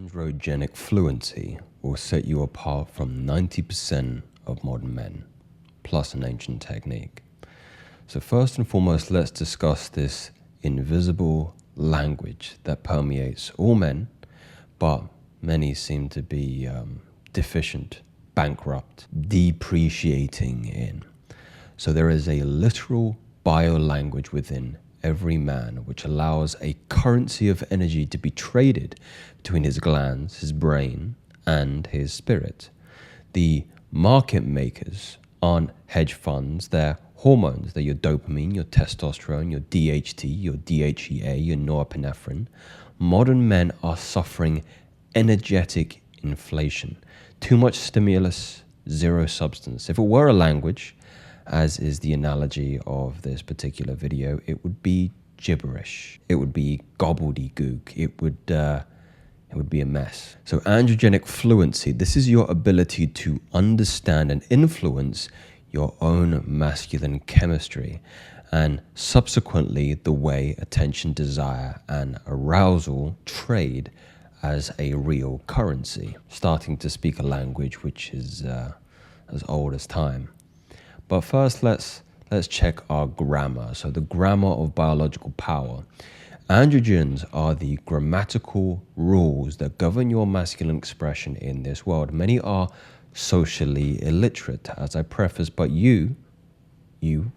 Androgenic fluency will set you apart from 90% of modern men, plus an ancient technique. So first and foremost, let's discuss this invisible language that permeates all men, but many seem to be deficient, bankrupt, depreciating in. So there is a literal bio-language within every man, which allows a currency of energy to be traded between his glands, his brain, and his spirit. The market makers aren't hedge funds, they're hormones. They're your dopamine, your testosterone, your DHT, your DHEA, your norepinephrine. Modern men are suffering energetic inflation. Too much stimulus, zero substance. If it were a language, as is the analogy of this particular video, it would be gibberish. It would be gobbledygook. It would be a mess. So androgenic fluency, this is your ability to understand and influence your own masculine chemistry, and subsequently the way attention, desire, and arousal trade as a real currency, starting to speak a language which is as old as time. But first, let's check our grammar. So the grammar of biological power. Androgens are the grammatical rules that govern your masculine expression in this world. Many are socially illiterate, as I preface, but you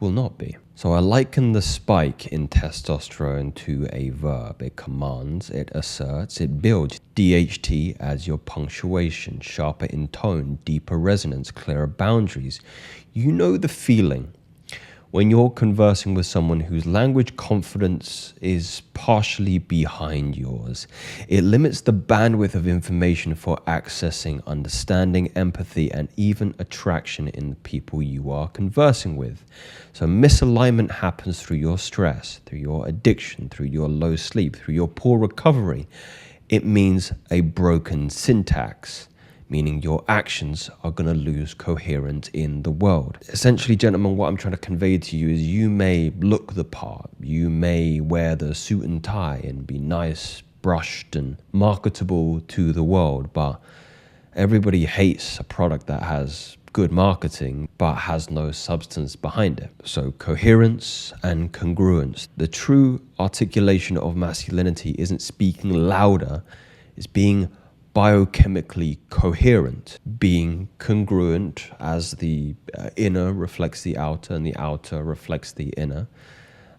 will not be. So I liken the spike in testosterone to a verb. It commands, it asserts, it builds. DHT as your punctuation, sharper in tone, deeper resonance, clearer boundaries. You know the feeling when you're conversing with someone whose language confidence is partially behind yours. It limits the bandwidth of information for accessing, understanding, empathy, and even attraction in the people you are conversing with. So misalignment happens through your stress, through your addiction, through your low sleep, through your poor recovery. It means a broken syntax, meaning your actions are going to lose coherence in the world. Essentially, gentlemen, what I'm trying to convey to you is you may look the part, you may wear the suit and tie and be nice, brushed, and marketable to the world, but everybody hates a product that has good marketing but has no substance behind it. So coherence and congruence. The true articulation of masculinity isn't speaking louder, it's being biochemically coherent, being congruent as the inner reflects the outer and the outer reflects the inner,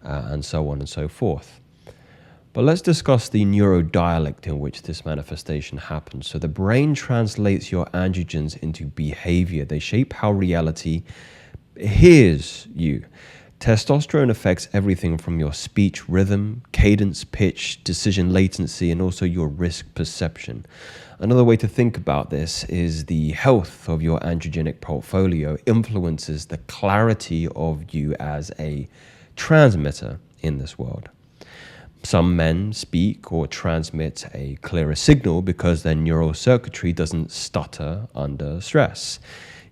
and so on and so forth. But let's discuss the neurodialect in which this manifestation happens. So the brain translates your androgens into behavior. They shape how reality hears you. Testosterone affects everything from your speech rhythm, cadence, pitch, decision latency, and also your risk perception. Another way to think about this is the health of your androgenic portfolio influences the clarity of you as a transmitter in this world. Some men speak or transmit a clearer signal because their neural circuitry doesn't stutter under stress.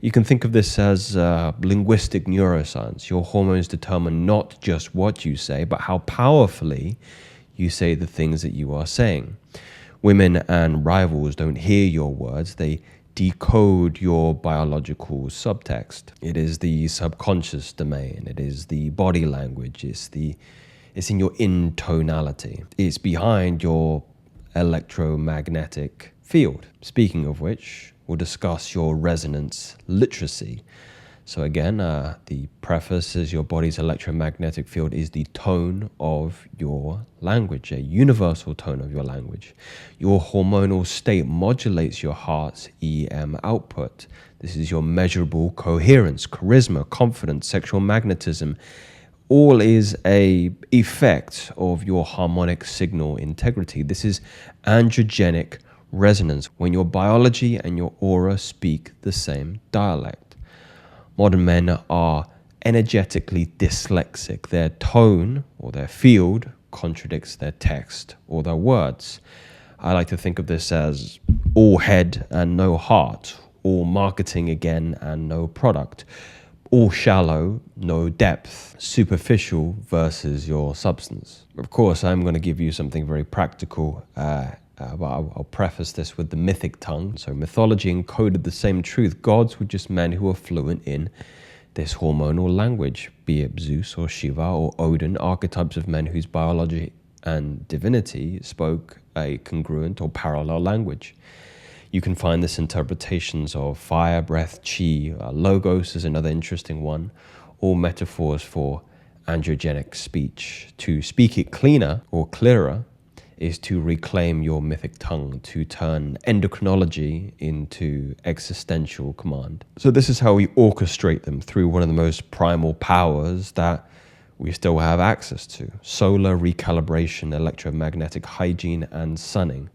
You can think of this as linguistic neuroscience. Your hormones determine not just what you say, but how powerfully you say the things that you are saying. Women and rivals don't hear your words, they decode your biological subtext. It is the subconscious domain, it is the body language, it's in your intonality. It's behind your electromagnetic field. Speaking of which, we'll discuss your resonance literacy. So again, the preface is your body's electromagnetic field is the tone of your language, a universal tone of your language. Your hormonal state modulates your heart's EM output. This is your measurable coherence, charisma, confidence, sexual magnetism. All is a effect of your harmonic signal integrity. This is androgenic resonance, when your biology and your aura speak the same dialect. Modern men are energetically dyslexic. Their tone or their field contradicts their text or their words. I like to think of this as all head and no heart, all marketing again and no product. All shallow, no depth, superficial versus your substance. Of course, I'm going to give you something very practical but I'll preface this with the mythic tongue. So mythology encoded the same truth. Gods were just men who were fluent in this hormonal language, be it Zeus or Shiva or Odin, archetypes of men whose biology and divinity spoke a congruent or parallel language. You can find this interpretations of fire, breath, chi. Logos is another interesting one, all metaphors for androgenic speech. To speak it cleaner or clearer is to reclaim your mythic tongue, to turn endocrinology into existential command. So this is how we orchestrate them, through one of the most primal powers that we still have access to: solar recalibration, electromagnetic hygiene, and sunning.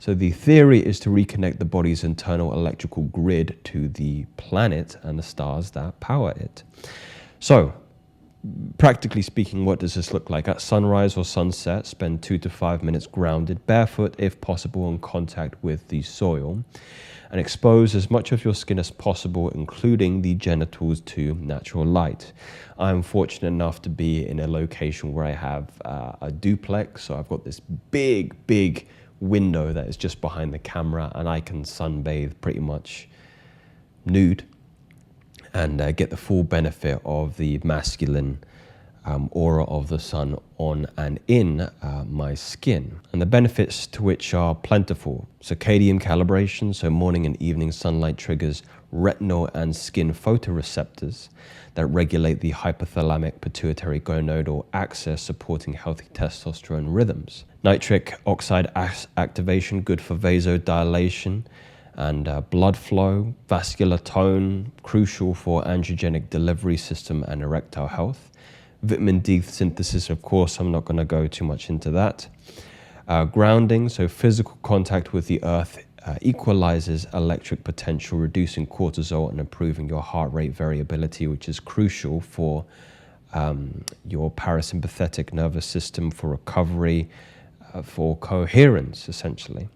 So the theory is to reconnect the body's internal electrical grid to the planet and the stars that power it. So, practically speaking, what does this look like? At sunrise or sunset, spend 2 to 5 minutes grounded, barefoot if possible, in contact with the soil, and expose as much of your skin as possible, including the genitals, to natural light. I'm fortunate enough to be in a location where I have a duplex, so I've got this big window that is just behind the camera, and I can sunbathe pretty much nude and get the full benefit of the masculine aura of the sun on and in my skin. And the benefits to which are plentiful: circadian calibration, so morning and evening sunlight triggers retinal and skin photoreceptors that regulate the hypothalamic pituitary gonadal axis, supporting healthy testosterone rhythms. Nitric oxide activation, good for vasodilation and blood flow. Vascular tone, crucial for androgenic delivery system and erectile health. Vitamin D synthesis, of course, I'm not going to go too much into that. Grounding, so physical contact with the earth equalizes electric potential, reducing cortisol and improving your heart rate variability, which is crucial for your parasympathetic nervous system, for recovery, for coherence, essentially.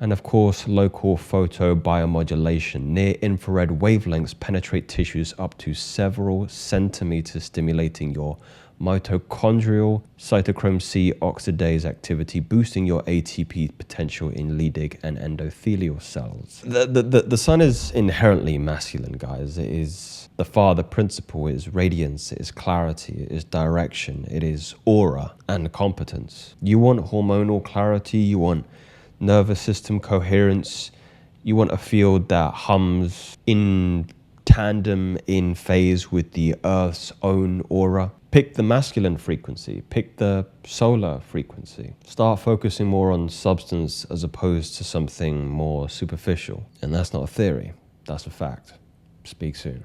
And of course, local photobiomodulation. Near-infrared wavelengths penetrate tissues up to several centimeters, stimulating your mitochondrial cytochrome C oxidase activity, boosting your ATP potential in Leydig and endothelial cells. The sun is inherently masculine, guys. It is the father principle, it is radiance, it is clarity, it is direction, it is aura and competence. You want hormonal clarity, you want nervous system coherence, you want a field that hums in tandem, in phase with the Earth's own aura. Pick the masculine frequency, pick the solar frequency. Start focusing more on substance as opposed to something more superficial. And that's not a theory, that's a fact. Speak soon.